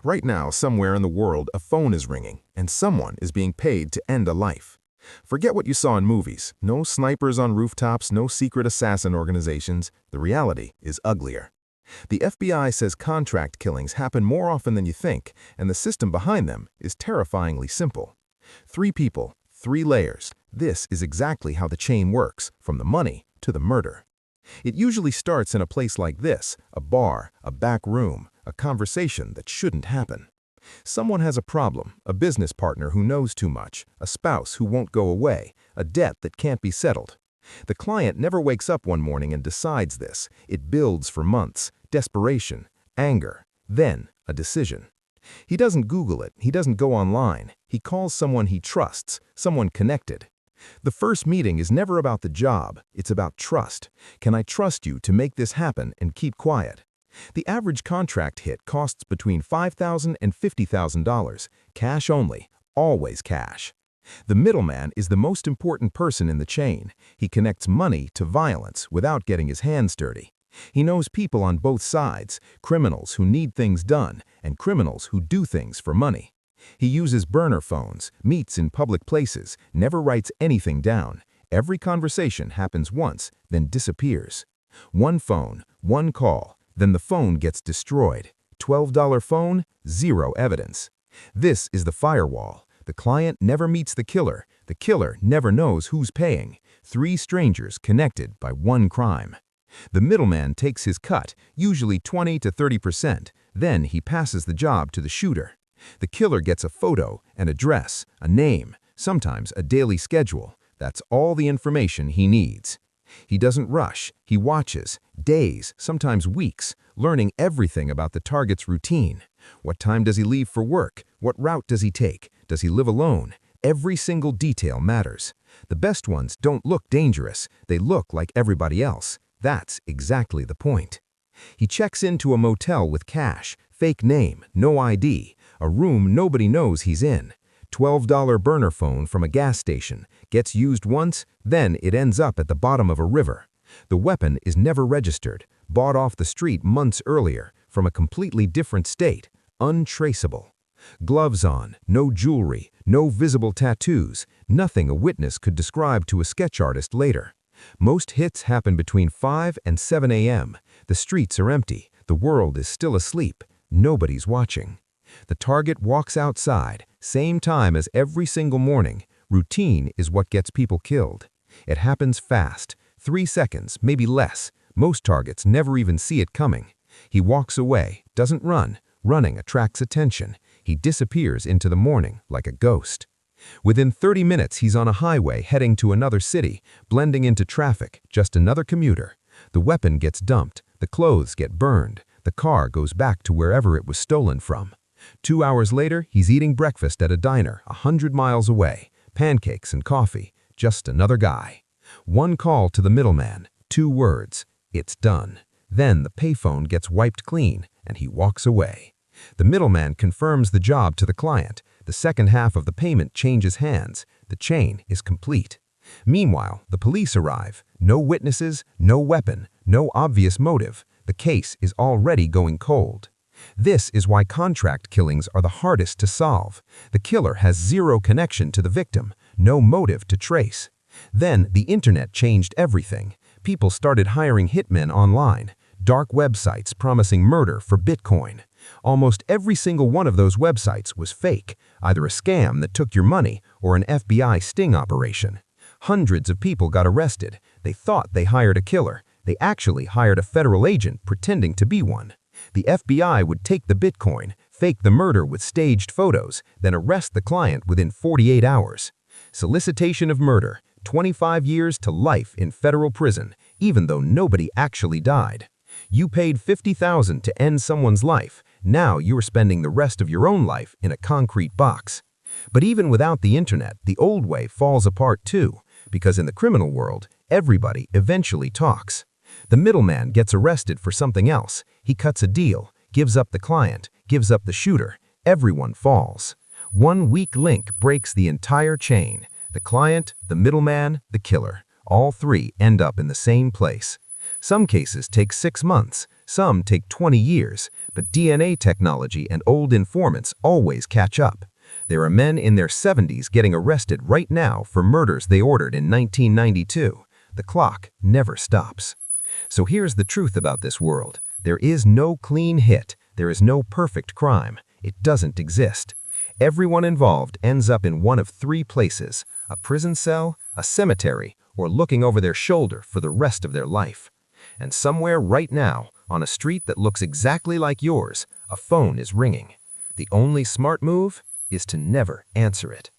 Right now, somewhere in the world, a phone is ringing, and someone is being paid to end a life. Forget what you saw in movies. No snipers on rooftops, no secret assassin organizations. The reality is uglier. The FBI says contract killings happen more often than you think, and the system behind them is terrifyingly simple. 3 people, 3 layers. This is exactly how the chain works, from the money to the murder. It usually starts in a place like this, a bar, a back room, a conversation that shouldn't happen. Someone has a problem, a business partner who knows too much, a spouse who won't go away, a debt that can't be settled. The client never wakes up one morning and decides this. It builds for months, desperation, anger, then a decision. He doesn't Google it, he doesn't go online. He calls someone he trusts, someone connected. The first meeting is never about the job, it's about trust. Can I trust you to make this happen and keep quiet? The average contract hit costs between $5,000 and $50,000, cash only, always cash. The middleman is the most important person in the chain. He connects money to violence without getting his hands dirty. He knows people on both sides, criminals who need things done and criminals who do things for money. He uses burner phones, meets in public places, never writes anything down. Every conversation happens once, then disappears. One phone, one call, then the phone gets destroyed. $12 phone, zero evidence. This is the firewall. The client never meets the killer never knows who's paying. 3 strangers connected by one crime. The middleman takes his cut, usually 20 to 30%, then he passes the job to the shooter. The killer gets a photo, an address, a name, sometimes a daily schedule. That's all the information he needs. He doesn't rush, he watches, days, sometimes weeks, learning everything about the target's routine. What time does he leave for work? What route does he take? Does he live alone? Every single detail matters. The best ones don't look dangerous, they look like everybody else. That's exactly the point. He checks into a motel with cash, fake name, no ID, a room nobody knows he's in. $12 burner phone from a gas station, gets used once, then it ends up at the bottom of a river. The weapon is never registered, bought off the street months earlier, from a completely different state, untraceable. Gloves on, no jewelry, no visible tattoos, nothing a witness could describe to a sketch artist later. Most hits happen between 5 and 7 a.m. The streets are empty, the world is still asleep, nobody's watching. The target walks outside, same time as every single morning. Routine is what gets people killed. It happens fast, 3 seconds, maybe less. Most targets never even see it coming. He walks away, doesn't run. Running attracts attention. He disappears into the morning like a ghost. Within 30 minutes, he's on a highway heading to another city, blending into traffic, just another commuter. The weapon gets dumped, the clothes get burned, the car goes back to wherever it was stolen from. 2 hours later, he's eating breakfast at a diner 100 miles away. Pancakes and coffee, just another guy. One call to the middleman, 2 words, it's done. Then the payphone gets wiped clean, and he walks away. The middleman confirms the job to the client. The second half of the payment changes hands. The chain is complete. Meanwhile, the police arrive. No witnesses, no weapon, no obvious motive. The case is already going cold. This is why contract killings are the hardest to solve. The killer has zero connection to the victim, no motive to trace. Then the internet changed everything. People started hiring hitmen online, dark websites promising murder for Bitcoin. Almost every single one of those websites was fake, either a scam that took your money or an FBI sting operation. Hundreds of people got arrested. They thought they hired a killer. They actually hired a federal agent pretending to be one. The FBI would take the Bitcoin, fake the murder with staged photos, then arrest the client within 48 hours. Solicitation of murder, 25 years to life in federal prison, even though nobody actually died. You paid $50,000 to end someone's life. Now you are spending the rest of your own life in a concrete box. But even without the internet, the old way falls apart too, because in the criminal world, everybody eventually talks. The middleman gets arrested for something else. He cuts a deal, gives up the client, gives up the shooter. Everyone falls. One weak link breaks the entire chain. The client, the middleman, the killer. All 3 end up in the same place. Some cases take 6 months, some take 20 years, but DNA technology and old informants always catch up. There are men in their 70s getting arrested right now for murders they ordered in 1992. The clock never stops. So here's the truth about this world. There is no clean hit. There is no perfect crime. It doesn't exist. Everyone involved ends up in one of 3 places: a prison cell, a cemetery, or looking over their shoulder for the rest of their life. And somewhere right now, on a street that looks exactly like yours, a phone is ringing. The only smart move is to never answer it.